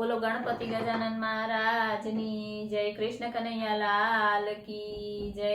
બોલો ગણપતિ ગજાનન મહારાજની જય, કૃષ્ણ કનૈયા લાલ કી જય।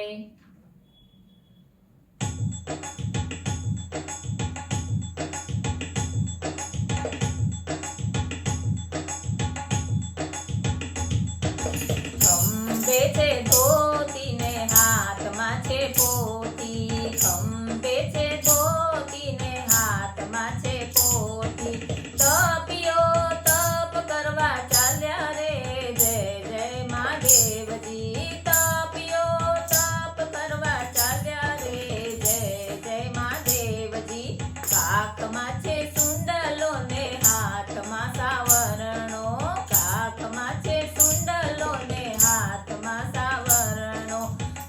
ખંભે છે ધોતી ને હાથમાં છે પોતી, ખંભે છે ધોતી ને હાથમાં છે પોતી, તપિયો તપ કરવા ચાલ્યા રે જય જય મહાદેવજી, તપિયો તપ કરવા ચાલ્યા રે જય જય મહાદેવજી। કાખમાં છે સુંડલો ને હાથમાં સાવરણો, કાખમાં છે સુંડલો ને હાથમાં સાવરણો,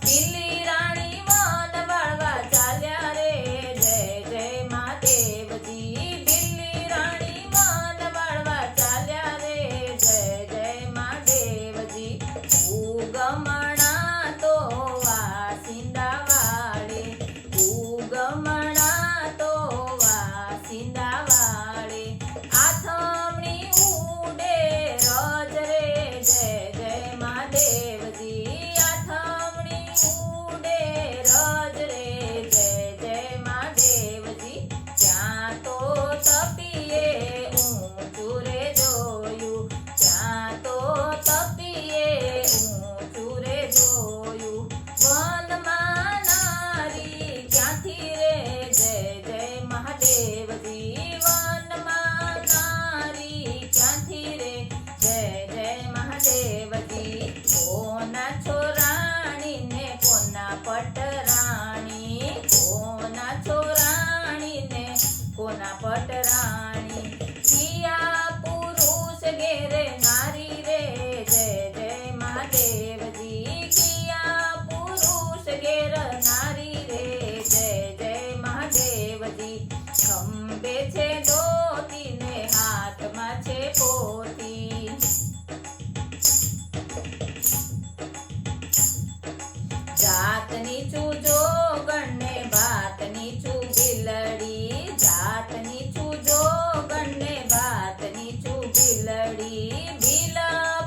દિલ્હી રાણી વન વાળવા ચાલ્યા રે જય જય મહાદેવજી, દિલ્હી રાણી વન વાળવા ચાલ્યા રે જય જય મહાદેવજી। ઉગમણા તો વાસિંદા વાળે, ઉગમણા તો વાસિંદા વાળે, આથમણી ઉડે રજ રે જય જય મહાદેવજી, આથમણી ઉડે રજ રે જય જય મહાદેવજી। ત્યાં તો તપીએ ઊંચું રે જોયું, ત્યાં તો તપીએ ઊંચું રે જોયું, વનમાં નારી ક્યાંથી રે જય જય મહાદેવજી, વનમાં નારી ક્યાંથી રે જય જય મહાદેવજી। કોના છો રાણી ને કોના પટરાણી, કોના છો રાણી ને કોના પટરાણી, કિયા પુરુષ ઘેરે નારી રે જય જય મહાદેવજી, કિયા પુરુષ ઘેર નારી રે જય જય મહાદેવજી। ખંભે છે ધોતી ને હાથમાં છે પોતી, જાતની ચૂજો ગણને ભાતની ચૂ બિલડી, જાતની ચૂજો ગણને ભાતની ચૂ બિલડી, બિલ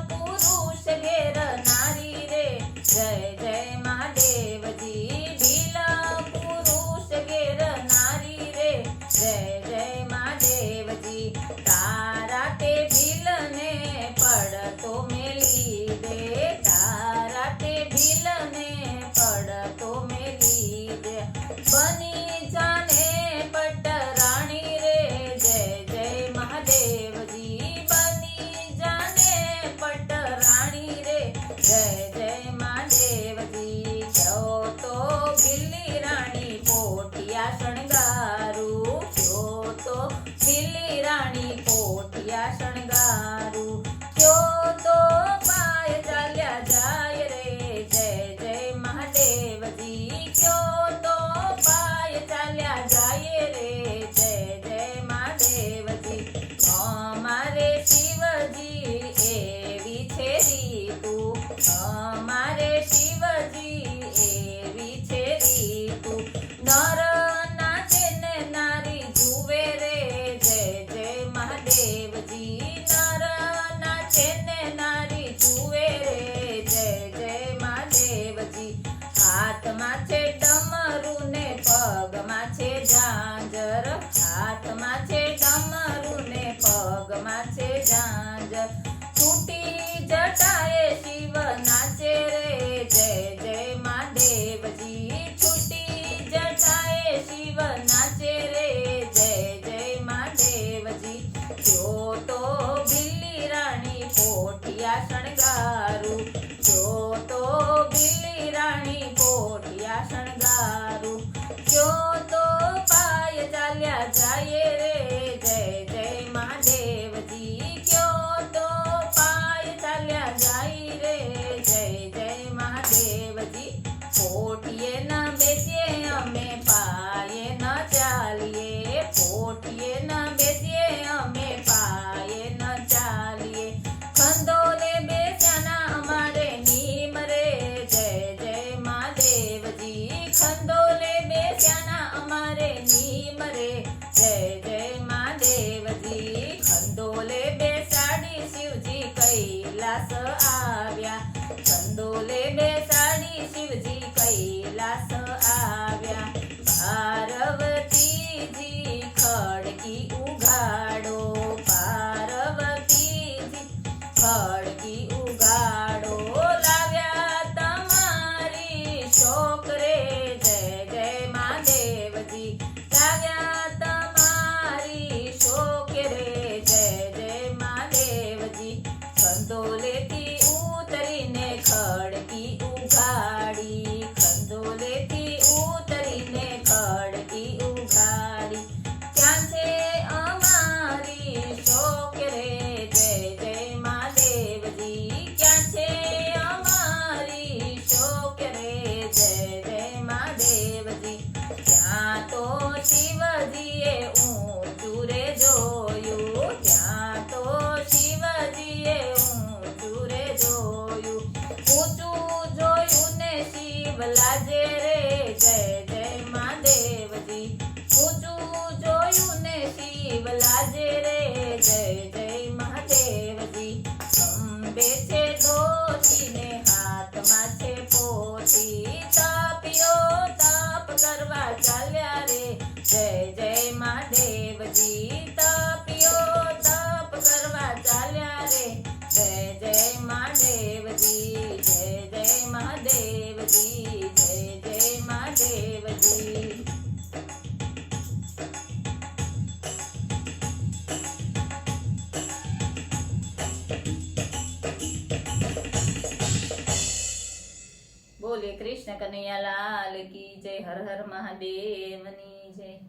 પુરુષ ઘેર નારી રે જય જય મહાદેવજી, બિલ પુરુષ ઘેર નારી રે જય જય મહાદેવજી। તારા તે બિલને પડતો મેલી દે, તારા તે બિલને પડતો મેલી દે, બની જાને પટરાણી રે જય જય મહાદેવજી, બની જાને પટરાણી રે જય જય મહાદેવજી। ક્યો તો બિલ્લી રાણી પોઠિયા શણગારું, ક્યો તો બિલ્લી રાણી પોઠિયા શણગારું, ક્યો તો પાય ચાલ્યા જાય રે જય જય મહાદેવજી, ક્યો તો પાય ચાલ્યા જાય રે જય જય મહાદેવજી। અમારે શિવજી એવી છે રીતું, અમારે શિવજી એવી છે રીતું, નર નાચે ને નારી જુએ રે જય જય મહાદેવજી, નર નાચે ને નારી જુએ રે જય જય મહાદેવજી। હાથમાં છે ડમરું ને પગમાં છે ઝાંઝર, હાથમાં છે ડમરું ને પગમાં છે ઝાંઝર, કૃષ્ણ કનૈયા લાલ કી જય. હર હર મહાદેવની જય.